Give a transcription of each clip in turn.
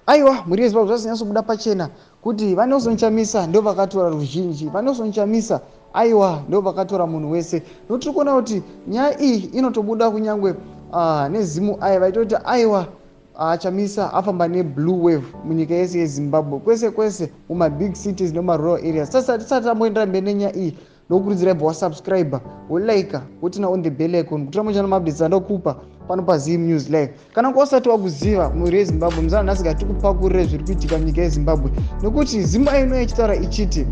aiwa muri weZimbabwe zvasinyatsobuda pachena kuti vaNACHAMISA ndo vakatora ruzhinji, vaNACHAMISA aiwa ndo vakatora munhu wese. Notiri kuona kuti nyaya iyi inotobuda kunyangwe nezimu aya vaitoti aiwa Chamisa afamba neblue wave munyika yese yeZimbabwe kwese kwese mumabig cities nemumarural areas. Sasa tisati tamboendera mberi nenyaya iyi ndokurudzira ibva wasubscribe wolike wotina on the bell icon kuti ramuchana maupdates andokupa pano paZim News Live. Kana usati wakuziva muri weZimbabwe muzana nhasi tikupakurire zviri kuitika munyika yeZimbabwe nekuti zimu aino ichitaura ichiti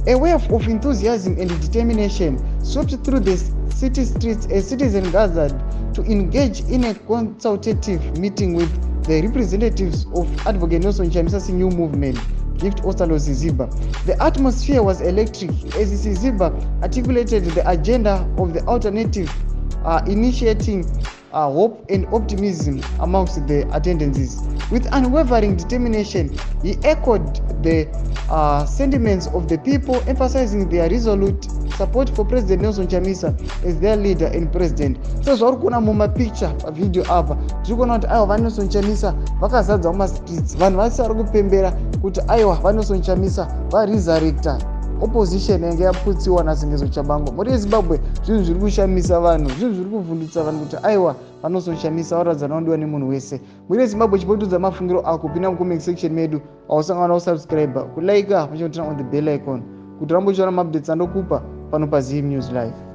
a wave of enthusiasm and determination swept through the city streets as citizens gathered to engage in a consultative meeting with the representatives of Advocate NACHAMISA's new movement, Gift Osalo Ziziba. The atmosphere was electric as Ziziba articulated the agenda of the alternative, initiating hope and optimism amongst the attendances. With unwavering determination, he echoed the sentiments of the people, emphasizing their resolute support for President NACHAMISA as their leader and president. So zvari kuona mumapicture pavidhio apa tiri kuona kuti aiwa vaNACHAMISA vakazadza mumastreets, vanhu vasi vari kupembera kuti aiwa vaNACHAMISA varesurrecta opposition yange yaputsiwa naZingezo Chabangu. Muri weZimbabwe zvinhu zviri kushamisa vanhu, zvinhu zviri kuvhundutsa vanhu kuti aiwa vaNACHAMISA varatidza vanodiwa nemunhu wese. Muri weZimbabwe chipotudza mafungiro ako pinda mucomment section medu ausangana usubscribe kulike muchinotina on the bell icon kuti rambochiona maupdates andokupa pano paZim News Live.